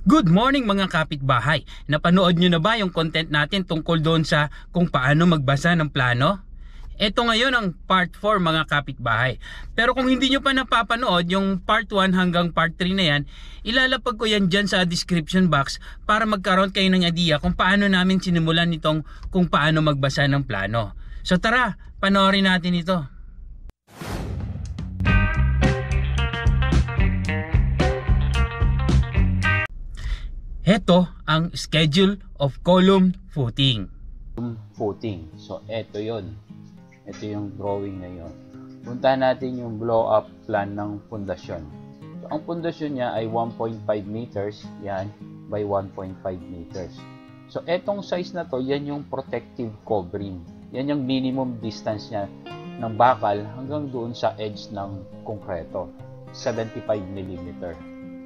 Good morning mga kapitbahay! Napanood nyo na ba yung content natin tungkol doon sa kung paano magbasa ng plano? Ito ngayon ang part 4 mga kapitbahay. Pero kung hindi nyo pa napapanood yung part 1 hanggang part 3 na yan, ilalapag ko yan dyan sa description box para magkaroon kayo ng idea kung paano namin sinimulan itong kung paano magbasa ng plano. So tara, panoorin natin ito. Ito ang schedule of column footing. So, ito yon. Ito yung drawing na yon. Puntahan natin yung blow-up plan ng pundasyon. So, ang pundasyon niya ay 1.5 meters, yan, by 1.5 meters. So, etong size na to, yan yung protective covering. Yan yung minimum distance niya ng bakal hanggang doon sa edge ng konkreto, 75 mm.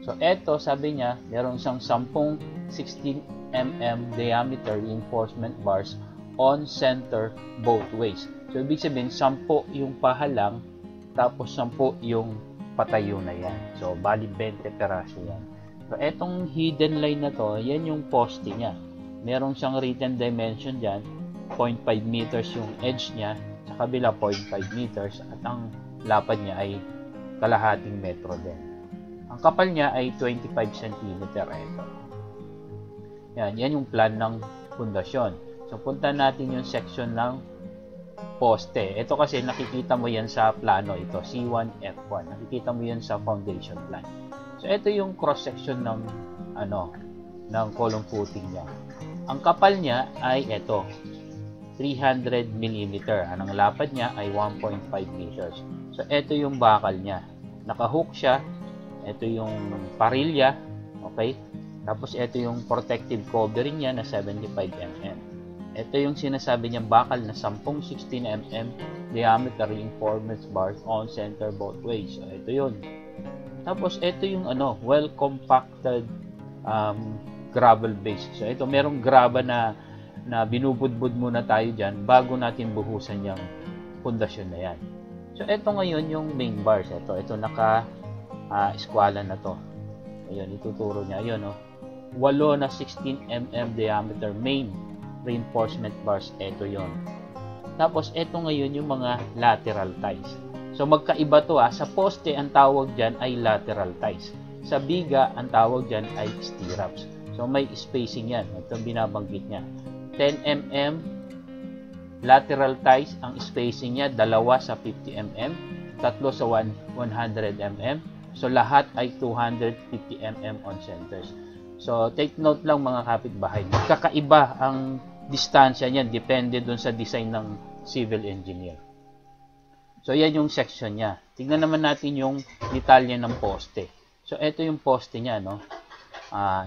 So, eto, sabi niya, meron siyang 10 16 mm diameter reinforcement bars on center both ways. So, ibig sabihin, 10 yung pahalang, tapos 10 yung patayo na yan. So, bali 20 peraso yan. So, etong hidden line na to, yan yung poste niya. Meron siyang written dimension dyan, 0.5 meters yung edge niya, sa kabila 0.5 meters, at ang lapad niya ay kalahating metro din. Ang kapal niya ay 25 cm. Ito. Yan yung plan ng pundasyon. So, punta natin yung section ng poste. Ito kasi nakikita mo yan sa plano ito, C1F1. Nakikita mo yan sa foundation plan. So, ito yung cross section ng ng column footing niya. Ang kapal niya ay ito, 300 mm. Ang lapad niya ay 1.5 meters. So, ito yung bakal niya. Nakahook siya. Ito yung parilya, okay? Tapos ito yung protective covering niya na 75 mm. Ito yung sinasabi niyang bakal na 10 16 mm diameter reinforcement bars on center both ways. So, ito yun. Tapos ito yung well compacted gravel base. So ito merong graba na binubudbud muna tayo diyan bago natin buhusan yung pundasyon na yan. So ito ngayon yung main bars. Ito naka eskwala na to. Ayun, ituturo niya. Ayun, 8 na 16 mm diameter main reinforcement bars. Ito yon. Tapos, ito ngayon yung mga lateral ties. So, magkaiba to Sa poste, ang tawag dyan ay lateral ties. Sa biga, ang tawag dyan ay stirrups. So, may spacing yan. Ito binabanggit niya. 10 mm lateral ties. Ang spacing niya, 2 sa 50 mm, 3 sa 100 mm. So, lahat ay 250 mm on centers. So, take note lang mga kapitbahay. Kakaiba ang distansya niyan. Depende dun sa design ng civil engineer. So, yan yung section niya. Tingnan naman natin yung detalye ng poste. So, ito yung poste niya,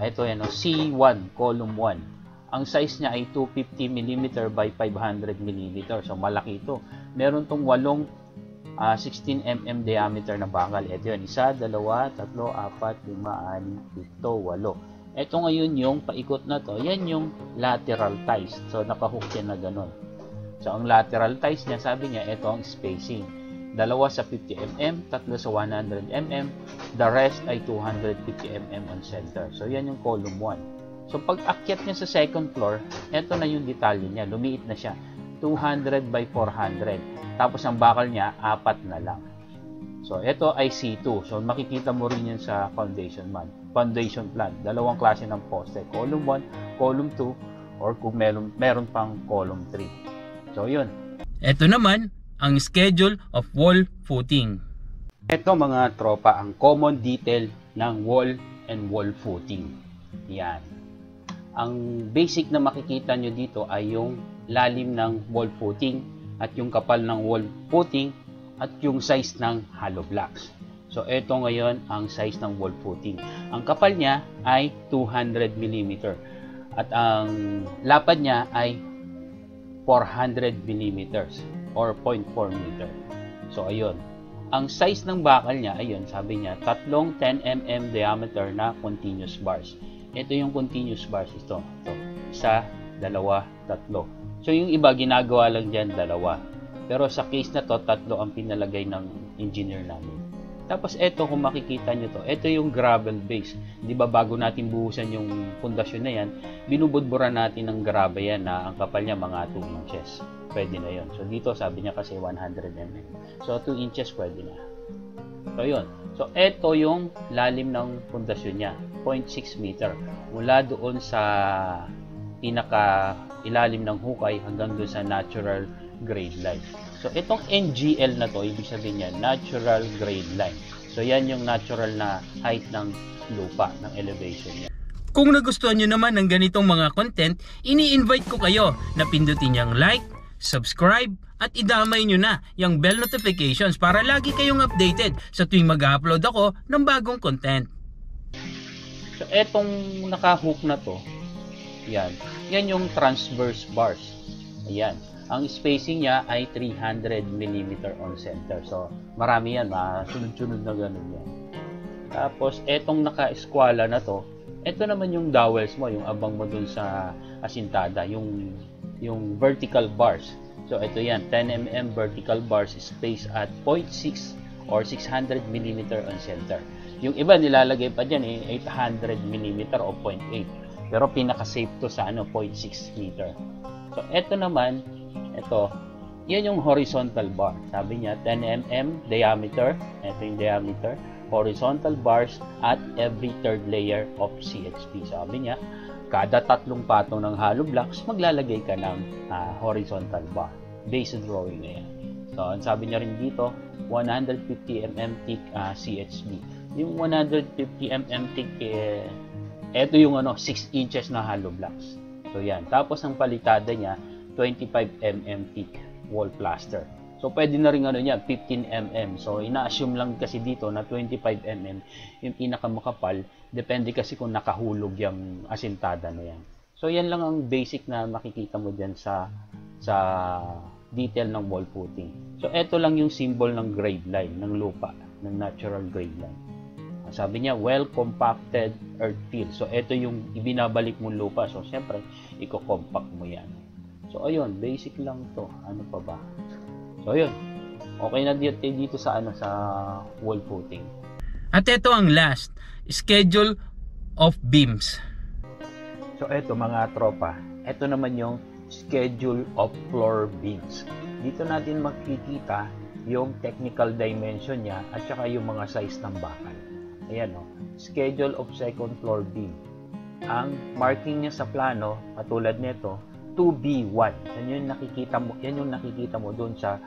ito yan, C1, column 1. Ang size niya ay 250 mm by 500 mm. So, malaki ito. Meron tong 16 mm diameter na bakal. Ito yun, 1, 2, 3, 4, 5, 6, 7, 8. Ito ngayon yung paikot na to, yan yung lateral ties. So, nakahook yan na ganun. So, ang lateral ties niya, sabi niya, ito ang spacing. 2 sa 50 mm, 3 sa 100 mm, the rest ay 250 mm on center. So, yan yung column 1. So, pag akyat niya sa second floor, ito na yung detalye niya. Lumiit na siya. 200 by 400. Tapos ang bakal niya, 4 na lang. So, ito ay C2. So, makikita mo rin yan sa foundation plan. Dalawang klase ng poste. Column 1, column 2, or kung meron pang column 3. So, yun. Ito naman, ang schedule of wall footing. Ito mga tropa, ang common detail ng wall and wall footing. Yan. Ang basic na makikita nyo dito ay yung lalim ng wall footing at yung kapal ng wall footing at yung size ng hollow blocks. So, ito ngayon ang size ng wall footing. Ang kapal niya ay 200 mm at ang lapad niya ay 400 mm or 0.4 meter. So, ayun. Ang size ng bakal niya, ayun, sabi niya, 3 10 mm diameter na continuous bars. Ito yung continuous bars. Ito. 1, 2, 3. So, yung iba, ginagawa lang dyan 2. Pero sa case na to, 3 ang pinalagay ng engineer namin. Tapos ito, kung makikita nyo to, ito yung gravel base. Di ba bago natin buhusan yung pundasyon na yan, binubudburan natin ng grabe yan na ang kapal niya mga 2 inches. Pwede na yon. So dito sabi niya kasi 100 mm. So 2 inches pwede na. So yun. So ito yung lalim ng pundasyon niya, 0.6 meter. Mula doon sa pinaka ilalim ng hukay hanggang doon sa natural grade line. So itong NGL na to, ibig sabihin niya natural grade line. So yan yung natural na height ng lupa, ng elevation niya. Kung nagustuhan nyo naman ng ganitong mga content, ini-invite ko kayo na pindutin yung like, subscribe, at idamay nyo na yung bell notifications para lagi kayong updated sa tuwing mag-upload ako ng bagong content. So etong naka-hook na to, yan yung transverse bars. Ayan. Ang spacing niya ay 300 mm on center. So, marami yan. Sunod-sunod na ganun yan. Tapos, etong naka-eskwala na to, ito naman yung dowels mo, yung abang mo dun sa asintada, yung vertical bars. So, ito yan. 10 mm vertical bars spaced at 0.6 or 600 mm on center. Yung iba, nilalagay pa dyan 800 mm o 0.8. Pero, pinaka-safe to sa 0.6 meter. So, ito naman, yan yung horizontal bar. Sabi niya, 10 mm diameter. Ito yung diameter. Horizontal bars at every third layer of CHP. Sabi niya, kada 3 patong ng hollow blocks, maglalagay ka ng horizontal bar. Base drawing na yan. So, ang sabi niya rin dito, 150 mm thick CHP. Yung 150 mm thick, ito yung 6 inches na hollow blocks. So, yan. Tapos, ang palitada niya, 25 mm thick wall plaster. So, pwede na rin 15 mm. So, ina-assume lang kasi dito na 25 mm yung pinakamakapal. Depende kasi kung nakahulog yung asintada na yan. So, yan lang ang basic na makikita mo dyan sa detail ng wall footing. So, eto lang yung symbol ng grade line, ng lupa, ng natural grade line. Sabi niya, well-compacted earth fill. So, eto yung ibinabalik mong lupa. So, siyempre, i-compact mo yan. So, ayun, basic lang to. Ano pa ba? So, ayun. Okay na dito sa sa wall footing. At ito ang last, schedule of beams. So, eto mga tropa. Ito naman yung schedule of floor beams. Dito natin makikita yung technical dimension niya at saka yung mga size ng bakal. Ayan schedule of second floor beam. Ang marking niya sa plano, katulad nito, 2B1. Yan yung nakikita mo doon sa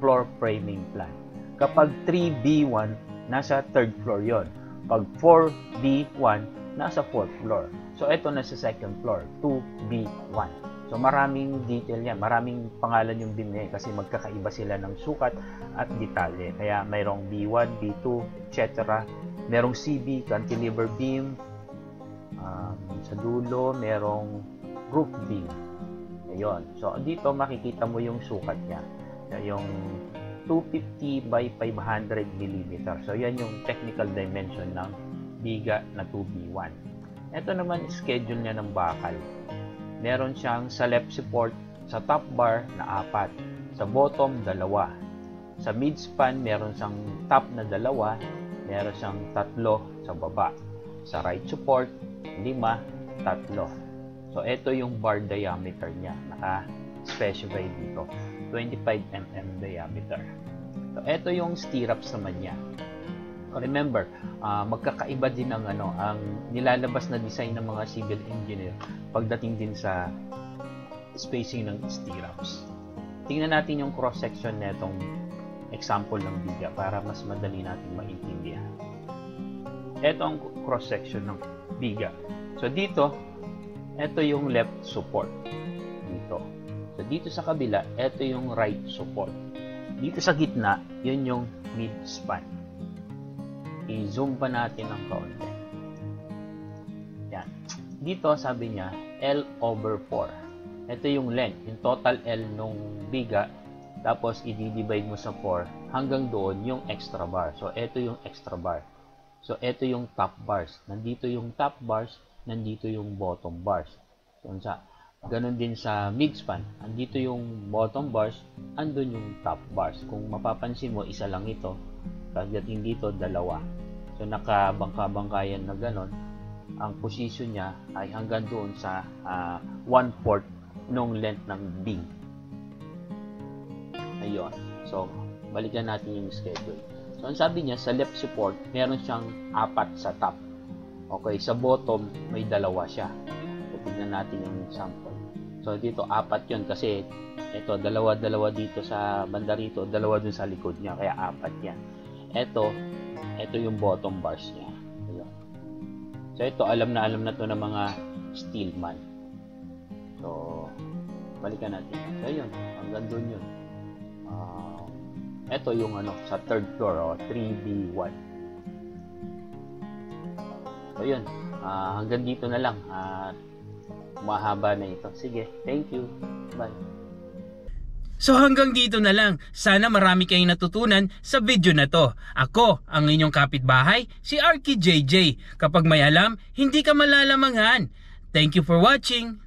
floor framing plan. Kapag 3B1, nasa third floor yon. Pag 4B1, nasa fourth floor. So, ito nasa second floor, 2B1. So, maraming detail yan. Maraming pangalan yung beam niya kasi magkakaiba sila ng sukat at detalye. Kaya, mayroong B1, B2, etc. Merong CB, cantilever beam. Sa dulo, merong roof beam. Ayun. So, dito makikita mo yung sukat niya. Yung 250 by 500 mm. So, yan yung technical dimension ng biga na 2B1. Ito naman, schedule niya ng bakal. Meron siyang sa left support, sa top bar na 4. Sa bottom, 2. Sa mid-span, meron siyang top na 2. Meron siyang 3 sa baba. Sa right support, 5, 3. So, ito yung bar diameter niya. Naka-specify dito. 25 mm diameter. So, ito yung stirrups naman niya. Remember, magkakaiba din ang nilalabas na design ng mga civil engineer pagdating din sa spacing ng stirrups. Tingnan natin yung cross-section na itong example ng biga para mas madali natin maintindihan. Ito ang cross-section ng biga. So, dito, ito yung left support. Dito. So, dito sa kabila, ito yung right support. Dito sa gitna, yun yung mid-span. I-zoom pa natin ng kaunti. Yan. Dito, sabi niya, L/4. Ito yung length, yung total L nung biga. Tapos, i-divide mo sa 4 hanggang doon yung extra bar. So, ito yung extra bar. So, ito yung top bars. Nandito yung top bars, nandito yung bottom bars. So, Ganon din sa midspan. Andito yung bottom bars, andun yung top bars. Kung mapapansin mo, isa lang ito. Pagdating dito, dalawa. So, nakabangka-bangkayan na ganon. Ang position niya ay hanggang doon sa 1/4 nung length ng beam. Ayun. So, balikan natin yung schedule. So, ang sabi niya, sa left support, meron siyang 4 sa top. Okay, sa bottom, may 2 siya. So, tignan natin yung sample. So, dito 4 yun kasi ito, 2 dito sa banda rito, 2 dun sa likod niya, kaya 4 yan. Ito yung bottom bars niya. Ayun. So, ito, alam na to ng mga steelman. So, balikan natin. So, yun, hanggang dun yun. Ito yung sa third floor, 3B1. So, yun. Hanggang dito na lang. Mahaba na ito. Sige, thank you. Bye. So hanggang dito na lang. Sana marami kayong natutunan sa video na to. Ako, ang inyong kapitbahay, si Arky JJ. Kapag may alam, hindi ka malalamangan. Thank you for watching.